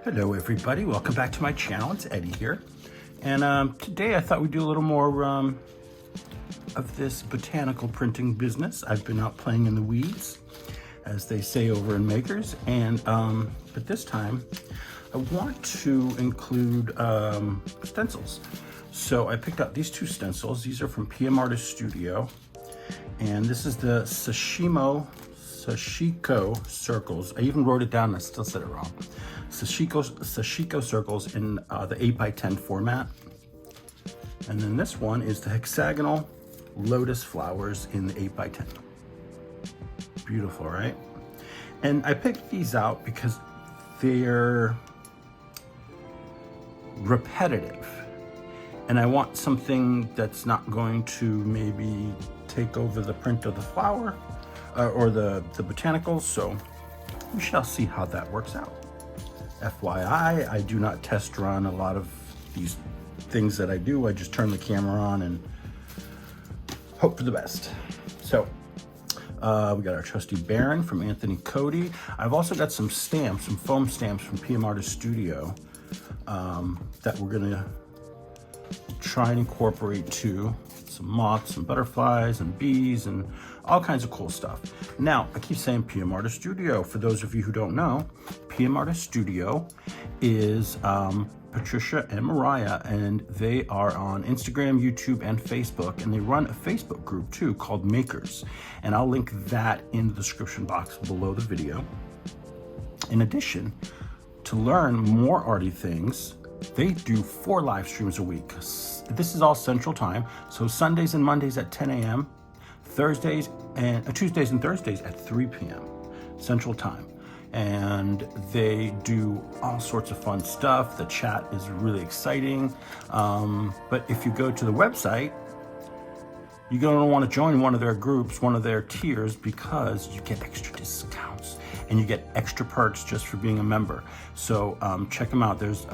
Hello everybody, welcome back to my channel. It's Eddie here. And today I thought we'd do a little more of this botanical printing business. I've been out playing in the weeds, as they say over in Makers. And but this time I want to include stencils. So I picked up these two stencils. These are from PM Artist Studio. And this is the Sashiko circles. I even wrote it down and I still said it wrong. Sashiko circles in the 8x10 format. And then this one is the hexagonal lotus flowers in the 8x10. Beautiful, right? And I picked these out because they're repetitive. And I want something that's not going to maybe take over the print of the flower or the botanicals. So we shall see how that works out. FYI, I do not test run a lot of these things that I do. I just turn the camera on and hope for the best. So we got our trusty Baron from Anthony Cody. I've also got some stamps, some foam stamps from PM Artist Studio that we're gonna try and incorporate too. Some moths and butterflies and bees and all kinds of cool stuff. Now, I keep saying PM Artist Studio. For those of you who don't know, PM Artist Studio is Patricia and Mariah, and they are on Instagram, YouTube, and Facebook, and they run a Facebook group too called Makers, and I'll link that in the description box below the video. In addition, to learn more arty things, they do 4 live streams a week. This is all Central Time, so Sundays and Mondays at 10 a.m., Tuesdays and Thursdays at 3 p.m. Central Time. And they do all sorts of fun stuff. The chat is really exciting. But if you go to the website, you're going to want to join one of their groups, one of their tiers, because you get extra discounts and you get extra perks just for being a member. So check them out. There's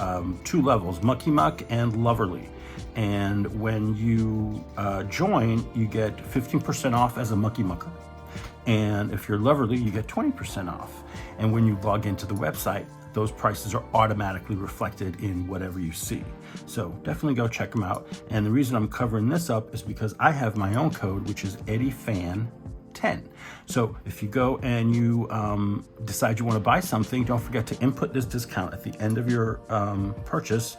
2 levels, Mucky Muck and Loverly. And when you join, you get 15% off as a Mucky Mucker. And if you're Loverly, you get 20% off. And when you log into the website, those prices are automatically reflected in whatever you see. So definitely go check them out. And the reason I'm covering this up is because I have my own code, which is EddieFan10. So if you go and you decide you want to buy something, don't forget to input this discount at the end of your purchase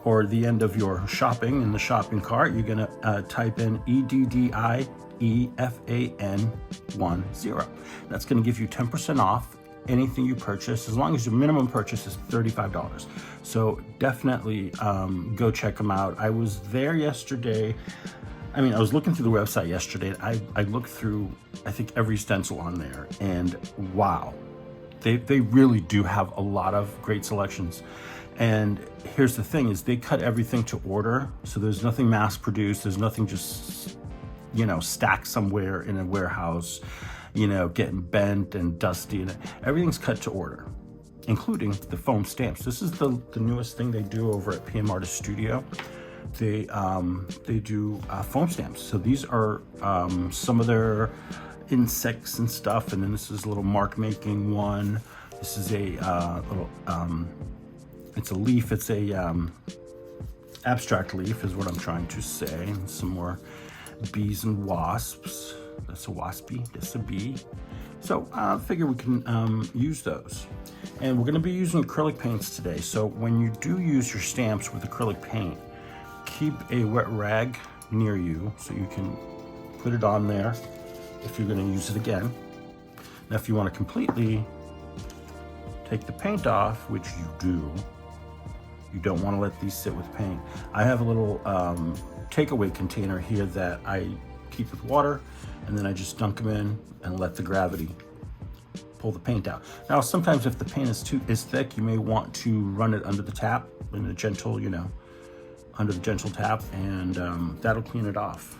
or the end of your shopping in the shopping cart. You're gonna type in EDDIEFAN10. That's gonna give you 10% off anything you purchase, as long as your minimum purchase is $35. So definitely go check them out. I was there yesterday. I was looking through the website yesterday. I looked through, I think, every stencil on there, and wow, they really do have a lot of great selections. And here's the thing is they cut everything to order. So there's nothing mass produced. There's nothing just, stacked somewhere in a warehouse, getting bent and dusty, and everything's cut to order, including the foam stamps. This is the newest thing they do over at PM Artist Studio. They do foam stamps. So these are some of their insects and stuff. And then this is a little mark making one. This is a little, it's a leaf. It's a abstract leaf is what I'm trying to say. And some more bees and wasps. That's a waspy, that's a bee. So I figure we can use those. And we're gonna be using acrylic paints today. So when you do use your stamps with acrylic paint, keep a wet rag near you so you can put it on there if you're gonna use it again. Now if you wanna completely take the paint off, which you do, you don't wanna let these sit with paint. I have a little takeaway container here that I keep with water, and then I just dunk them in and let the gravity pull the paint out. Now, sometimes if the paint is thick, you may want to run it under the tap in a gentle, under the gentle tap, and that'll clean it off.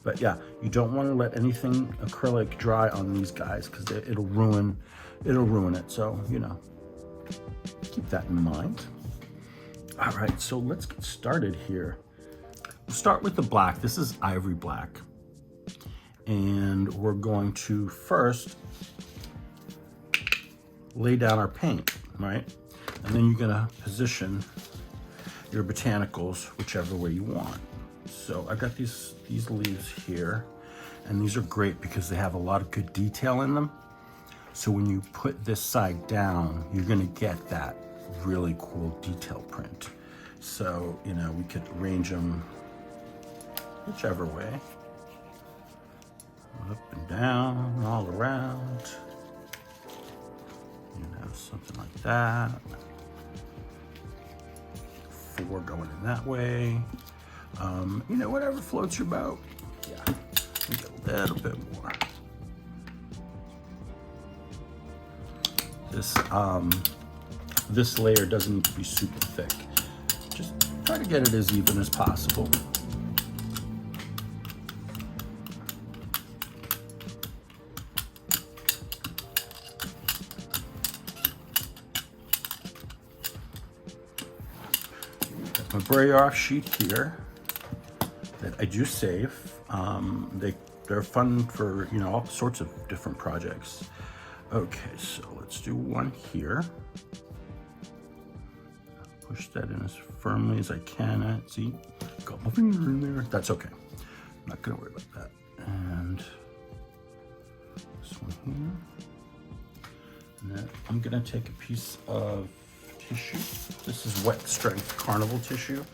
But yeah, you don't want to let anything acrylic dry on these guys because it'll ruin it. So, keep that in mind. All right, so let's get started here. We'll start with the black. This is ivory black. And we're going to first lay down our paint, right? And then you're gonna position your botanicals whichever way you want. So I've got these leaves here, and these are great because they have a lot of good detail in them. So when you put this side down, you're gonna get that really cool detail print. So, you know, we could arrange them whichever way. Up and down, all around. You know, something like that. 4 going in that way. You know, whatever floats your boat. Yeah, get a little bit more. This layer doesn't need to be super thick. Just try to get it as even as possible. My brayer off sheet here that I do save. They're fun for, you know, all sorts of different projects. Okay, so let's do one here. Push that in as firmly as I can. See, got my finger in there. That's okay. I'm not gonna worry about that. And this one here. And then I'm gonna take a piece of tissue. This is wet strength carnival tissue.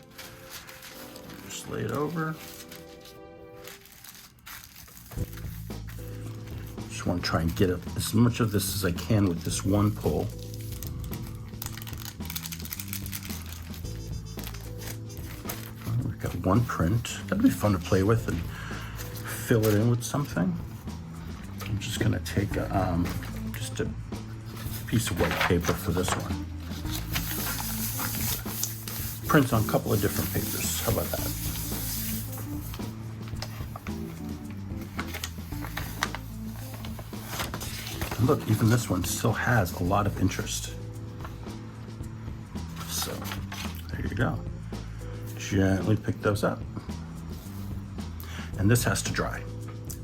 Just lay it over. Just want to try and get as much of this as I can with this one pull. We've got one print. That'd be fun to play with and fill it in with something. I'm just gonna take just a piece of white paper for this one. Prints on a couple of different papers. How about that? And look, even this one still has a lot of interest. So there you go. Gently pick those up. And this has to dry.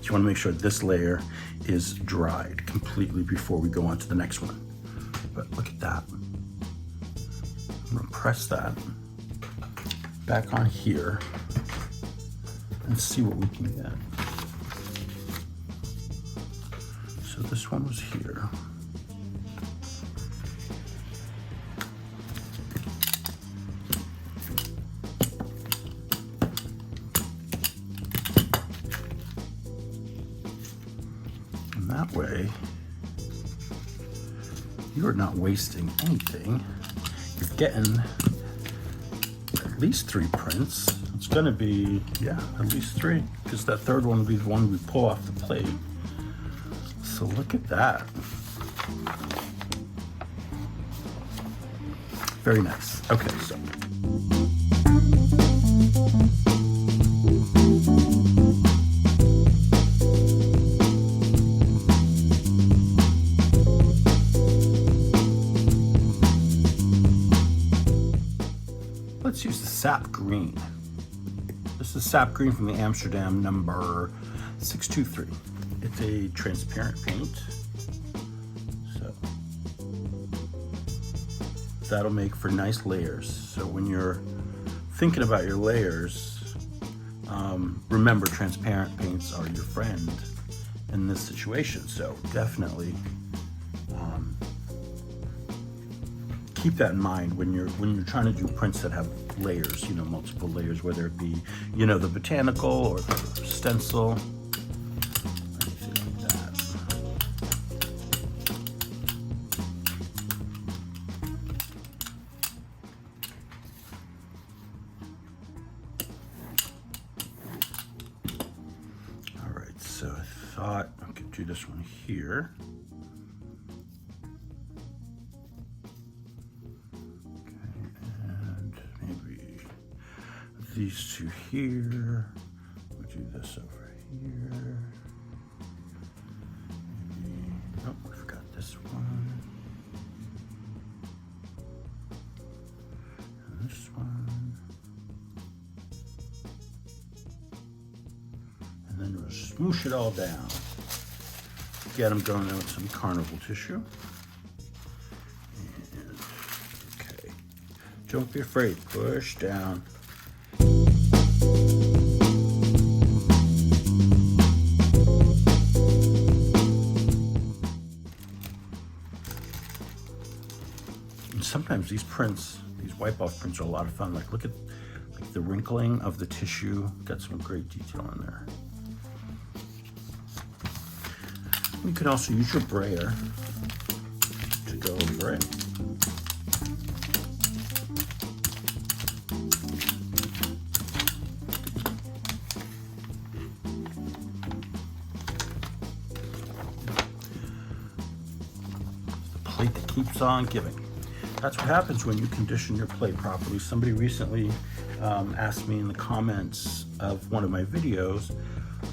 So you want to make sure this layer is dried completely before we go on to the next one. But look at that. I'm gonna press that back on here and see what we can get. So this one was here. And that way, you're not wasting anything. You're getting at least 3 prints. It's gonna be, yeah, at least 3, because that third one will be the one we pull off the plate. So look at that. Very nice. Okay, so. Let's use the sap green. This is sap green from the Amsterdam number 623. It's a transparent paint. So that'll make for nice layers. So when you're thinking about your layers, remember transparent paints are your friend in this situation. So definitely keep that in mind when you're trying to do prints that have layers, you know, multiple layers, whether it be, you know, the botanical or the stencil, anything like that. All right, so I thought I could do this one here. These 2 here. We'll do this over here. Maybe, oh, we've got this one. And this one. And then we'll smoosh it all down. Get them going in with some carnival tissue. And Don't be afraid, push down. And sometimes these prints, these wipe off prints are a lot of fun. Like look at the wrinkling of the tissue, got some great detail in there. You could also use your brayer to go over it. The plate that keeps on giving. That's what happens when you condition your plate properly. Somebody recently asked me in the comments of one of my videos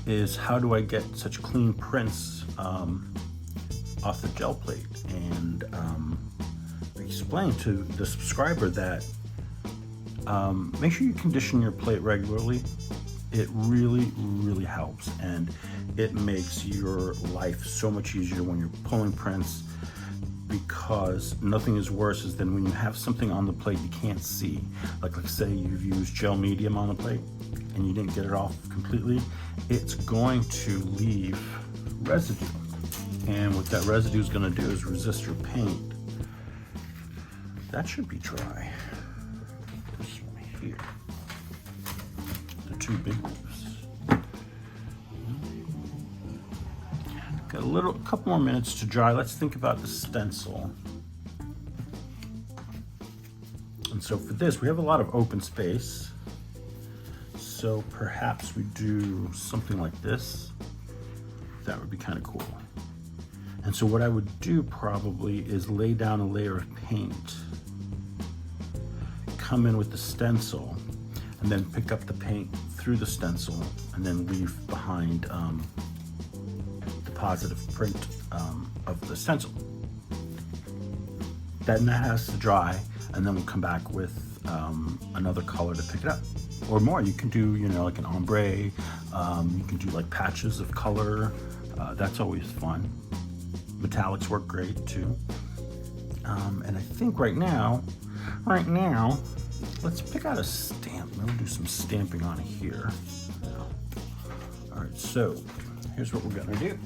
is how do I get such clean prints off the gel plate? And I explained to the subscriber that make sure you condition your plate regularly. It really, really helps, and it makes your life so much easier when you're pulling prints, because nothing is worse than when you have something on the plate you can't see. Like say you've used gel medium on the plate and you didn't get it off completely, it's going to leave residue. And what that residue is going to do is resist your paint. That should be dry. This one here. The two big ones. Got a couple more minutes to dry. Let's think about the stencil. And so for this, we have a lot of open space. So perhaps we do something like this. That would be kind of cool. And so what I would do probably is lay down a layer of paint, come in with the stencil, and then pick up the paint through the stencil, and then leave behind the positive print of the stencil. Then that has to dry, and then we'll come back with another color to pick it up. Or more, you can do, like an ombre, you can do like patches of color, that's always fun. Metallics work great too. And I think right now, let's pick out a stamp. We'll do some stamping on here. All right, so here's what we're gonna do.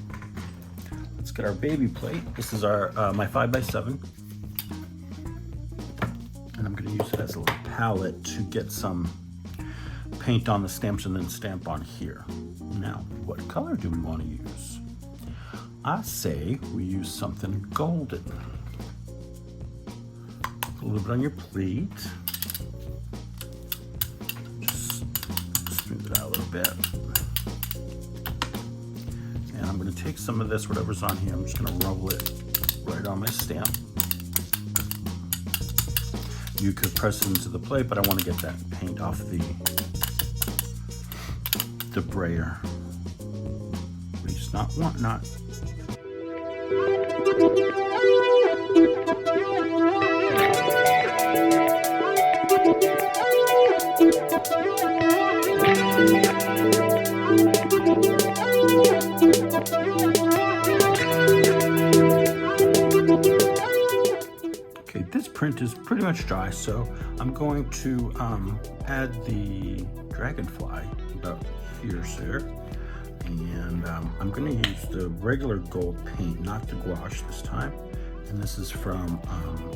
Let's get our baby plate. This is our my 5x7. And I'm gonna use it as a little palette to get some paint on the stamps and then stamp on here. Now, what color do we want to use? I say we use something golden. A little bit on your plate. Just smooth it out a little bit. And I'm going to take some of this, whatever's on here, I'm just going to roll it right on my stamp. You could press it into the plate, but I want to get that paint off the brayer. Please, not want not. Okay, this print is pretty much dry, so I'm going to add the dragonfly about here, sir. And I'm going to use the regular gold paint, not the gouache this time. And this is from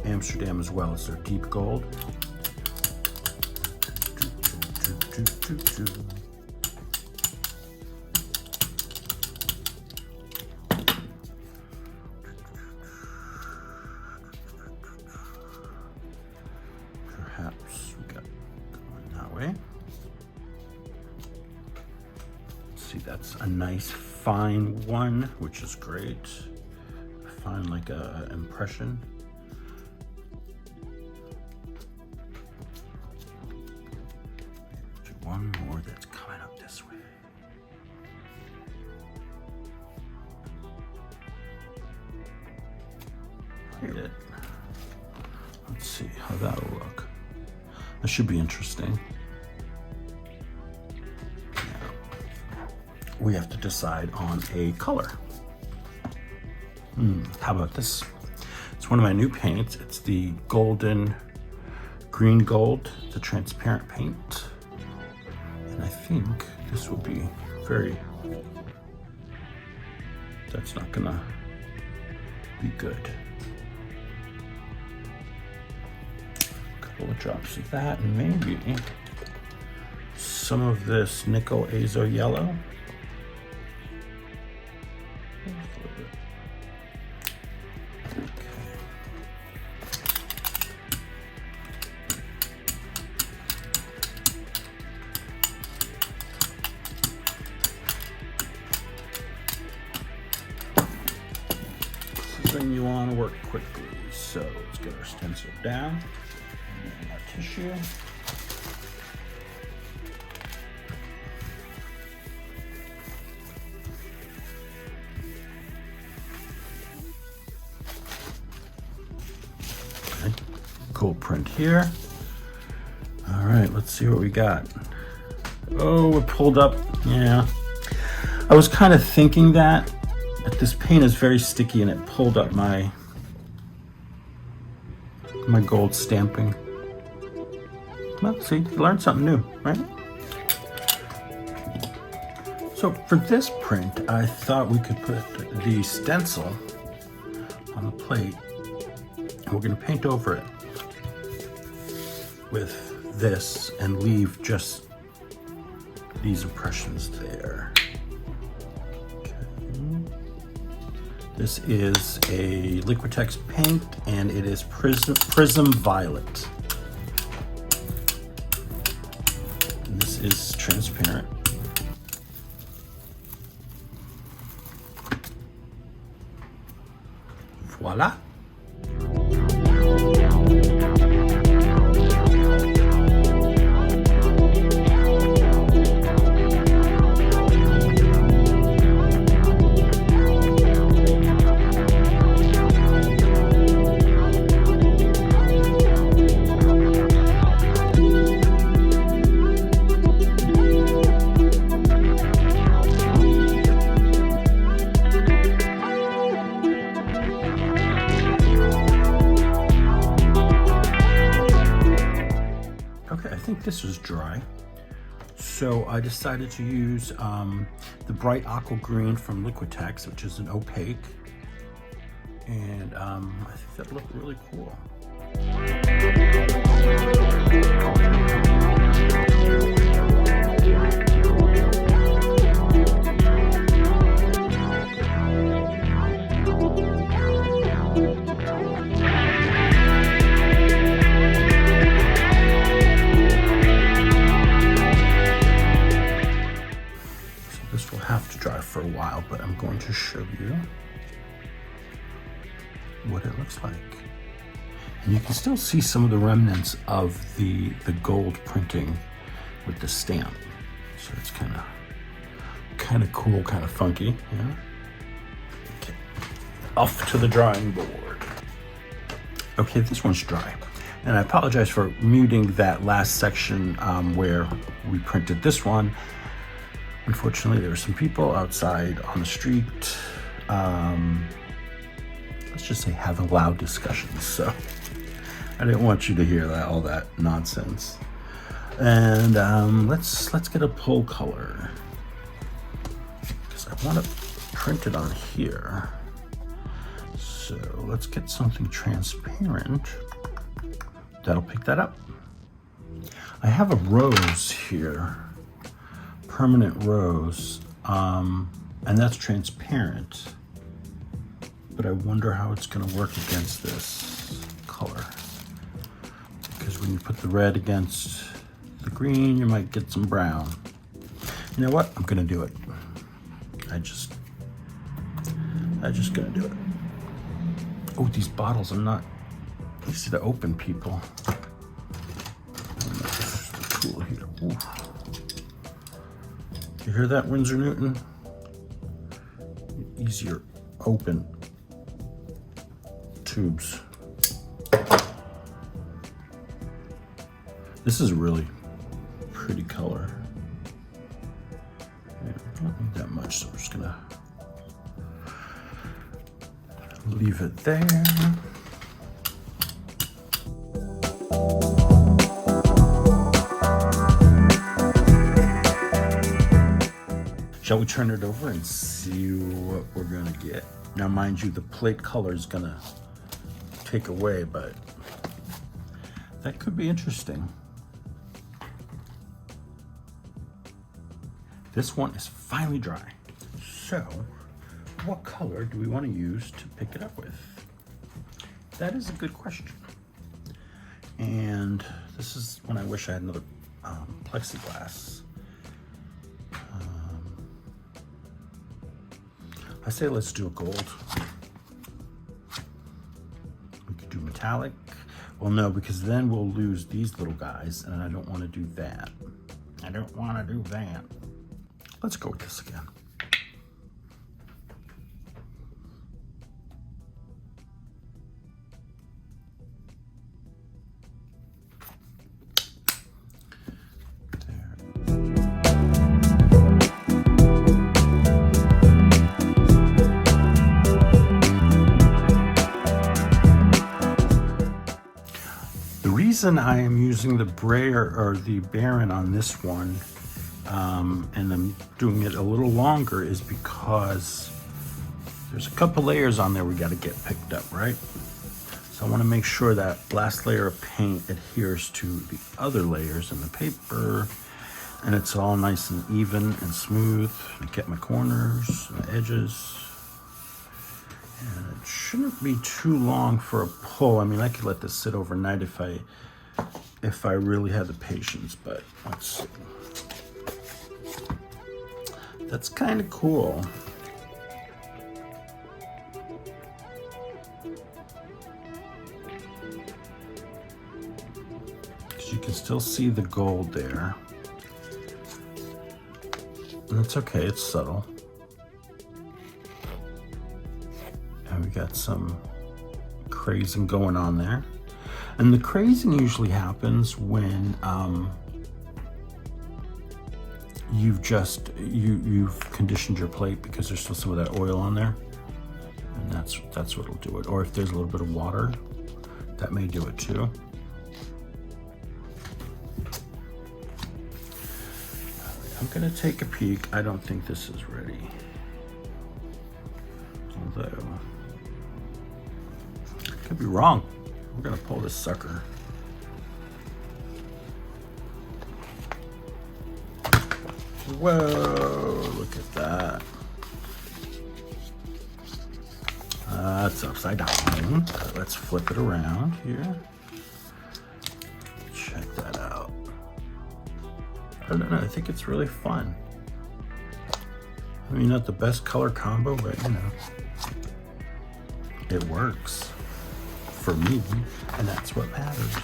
Amsterdam as well. It's their deep gold. Perhaps we got going that way. See, that's a nice fine one, which is great. Fine, like a impression. Do one more that's coming up this way. Hit it. Let's see how that'll look. That should be interesting. We have to decide on a color. How about this? It's one of my new paints. It's the golden green gold, the transparent paint. And I think this will be very, that's not gonna be good. A couple of drops of that, and maybe some of this nickel azo yellow. Thing you want to work quickly. So let's get our stencil down and then our tissue. Okay. Cool print here. All right, let's see what we got. Oh, it pulled up. Yeah, I was kind of thinking that. But this paint is very sticky and it pulled up my gold stamping. Well, see, you learned something new, right? So for this print, I thought we could put the stencil on the plate and we're gonna paint over it with this and leave just these impressions there. This is a Liquitex paint and it is Prism Violet. And this is transparent. Voila. I think this was dry, so I decided to use the bright aqua green from Liquitex, which is an opaque, and I think that looked really cool. This will have to dry for a while, but I'm going to show you what it looks like. And you can still see some of the remnants of the gold printing with the stamp. So it's kind of cool, kind of funky. Yeah. Okay. Off to the drawing board. Okay, this one's dry. And I apologize for muting that last section where we printed this one. Unfortunately, there were some people outside on the street, let's just say having loud discussions. So I didn't want you to hear that, all that nonsense. And let's get a pull color because I want to print it on here. So let's get something transparent that'll pick that up. I have a rose here. Permanent rose, and that's transparent, but I wonder how it's going to work against this color, because when you put the red against the green you might get some brown. You know what, I'm going to do it. I just gonna do it. Oh, these bottles are not easy to open, people. Cool here. Ooh. You hear that, Winsor Newton? Easier open tubes. This is a really pretty color. Yeah, I don't need that much, so we're just gonna leave it there. Shall we turn it over and see what we're gonna get? Now, mind you, the plate color is gonna take away, but that could be interesting. This one is finally dry. So, what color do we want to use to pick it up with? That is a good question. And this is when I wish I had another plexiglass. I say let's do a gold. We could do metallic. Well, no, because then we'll lose these little guys, and I don't want to do that. I don't want to do that. Let's go with this again. The reason I am using the brayer or the Baron on this one, and I'm doing it a little longer, is because there's a couple layers on there we got to get picked up, right? So I want to make sure that last layer of paint adheres to the other layers in the paper, and it's all nice and even and smooth. I get my corners and the edges. And it shouldn't be too long for a pull. I mean, I could let this sit overnight if I really had the patience, but let's see. That's kind of cool. Because you can still see the gold there. And it's okay, it's subtle. And we got some crazing going on there. And the crazing usually happens when you've conditioned your plate, because there's still some of that oil on there. And that's what'll do it. Or if there's a little bit of water, that may do it too. I'm gonna take a peek. I don't think this is ready. Although, could be wrong. We're gonna pull this sucker. Whoa, look at that. It's upside down. Let's flip it around here. Check that out. I don't know, I think it's really fun. I mean, not the best color combo, but you know, it works for me, and that's what matters.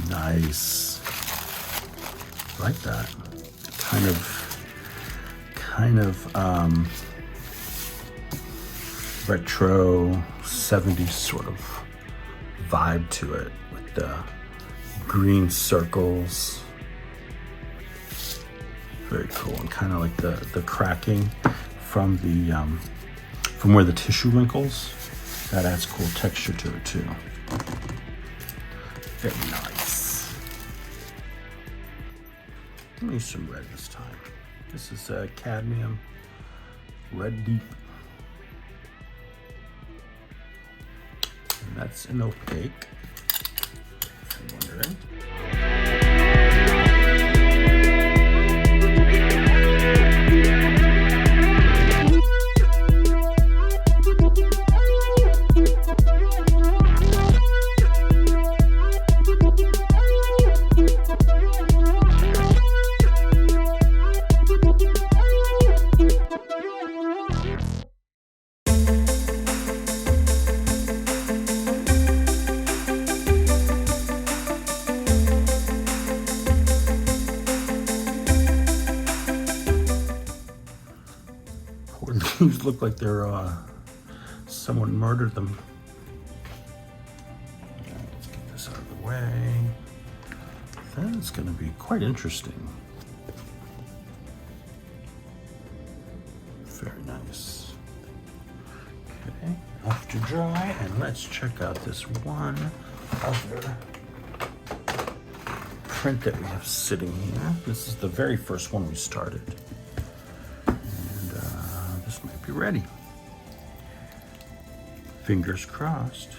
Nice. Like that. Kind of retro 70s sort of vibe to it, with the green circles. Very cool. And kind of like the cracking from the from where the tissue wrinkles. That adds cool texture to it too. Very nice. Let me use some red this time. This is cadmium red deep. And that's an opaque, if you're wondering. These look like they're someone murdered them. Okay, let's get this out of the way. That's going to be quite interesting. Very nice. Okay, to dry, and let's check out this one other print that we have sitting here. This is the very first one we started, and this might be ready. Fingers crossed.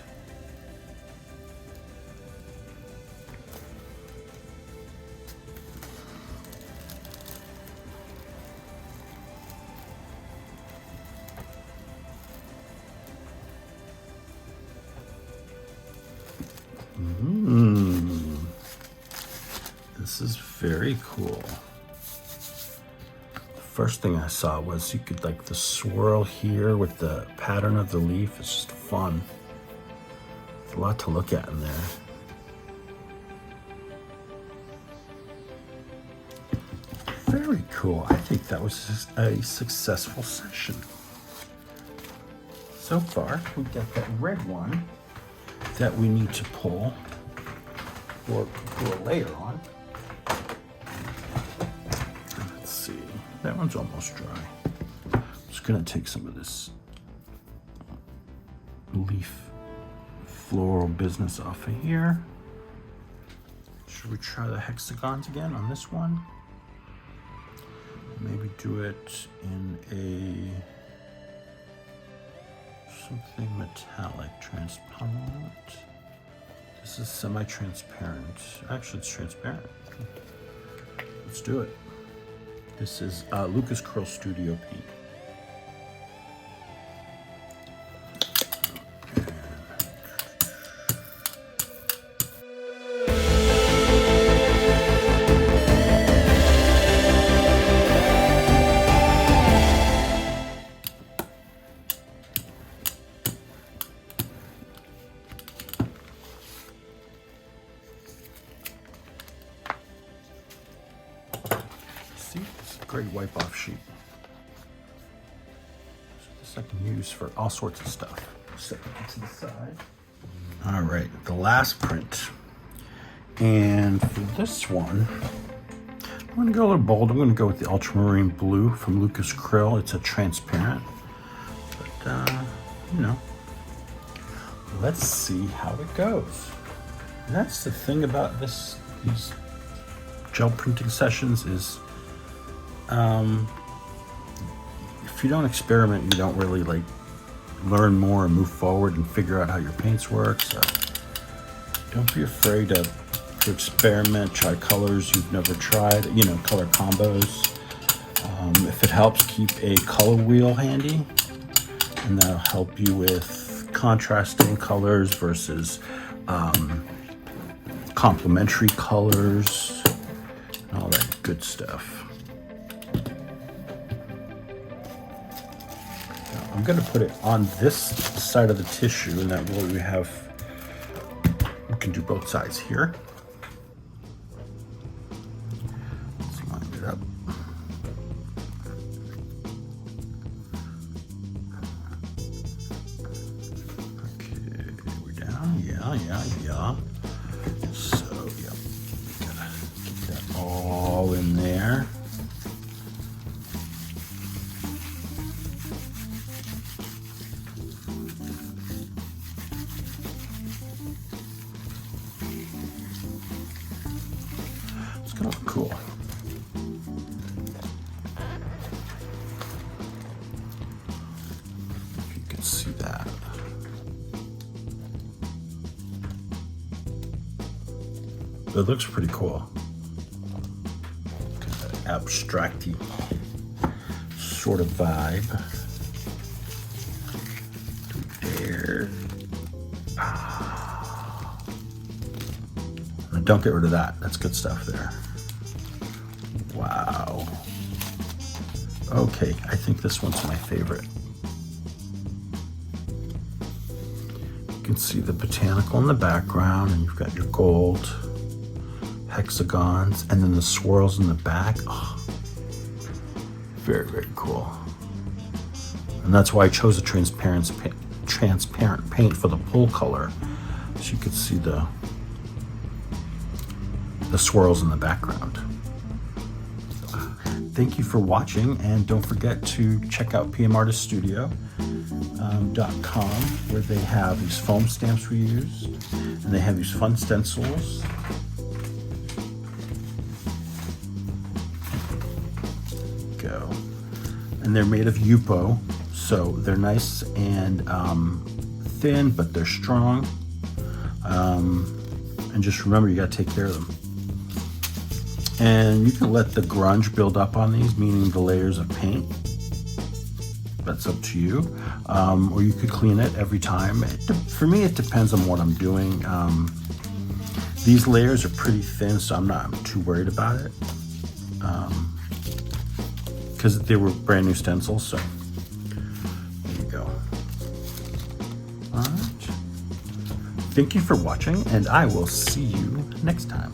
This is very cool. The first thing I saw was you could like the swirl here with the pattern of the leaf. It's just fun. There's a lot to look at in there. Very cool. I think that was a successful session. So far, we got that red one that we need to pull or do a layer on. Let's see, that one's almost dry. I'm just gonna take some of this leaf floral business off of here. Should we try the hexagons again on this one? Maybe do it in something metallic, transparent. This is semi-transparent. Actually, it's transparent. Let's do it. This is Lucas Curl Studio paint. It's a great wipe-off sheet. So this I can use for all sorts of stuff. Set it to the side. All right, the last print. And for this one, I'm gonna go a little bold. I'm gonna go with the ultramarine blue from Lucas Krill. It's a transparent, but you know, let's see how it goes. And that's the thing about these gel printing sessions is, if you don't experiment, you don't really like learn more and move forward and figure out how your paints work. So don't be afraid to experiment, try colors you've never tried, you know, color combos. If it helps, keep a color wheel handy, and that'll help you with contrasting colors versus complementary colors and all that good stuff. I'm going to put it on this side of the tissue, and that way we can do both sides here. Let's line it up. Okay, we're down. Yeah. So, yeah, gotta get that all in there. Cool. If you can see that. It looks pretty cool. Kind of abstract-y sort of vibe. There. And don't get rid of that. That's good stuff there. Wow. Okay, I think this one's my favorite. You can see the botanical in the background, and you've got your gold hexagons, and then the swirls in the back. Oh, very, very cool. And that's why I chose a transparent paint for the pull color, so you could see the swirls in the background. thank you for watching, and don't forget to check out pmartiststudio.com, where they have these foam stamps we use, and they have these fun stencils. Go. And they're made of Yupo, so they're nice and thin, but they're strong. And just remember, you got to take care of them. And you can let the grunge build up on these, meaning the layers of paint. That's up to you. Or you could clean it every time. For me, it depends on what I'm doing. These layers are pretty thin, so I'm not too worried about it. Because they were brand new stencils, so there you go. All right. Thank you for watching, and I will see you next time.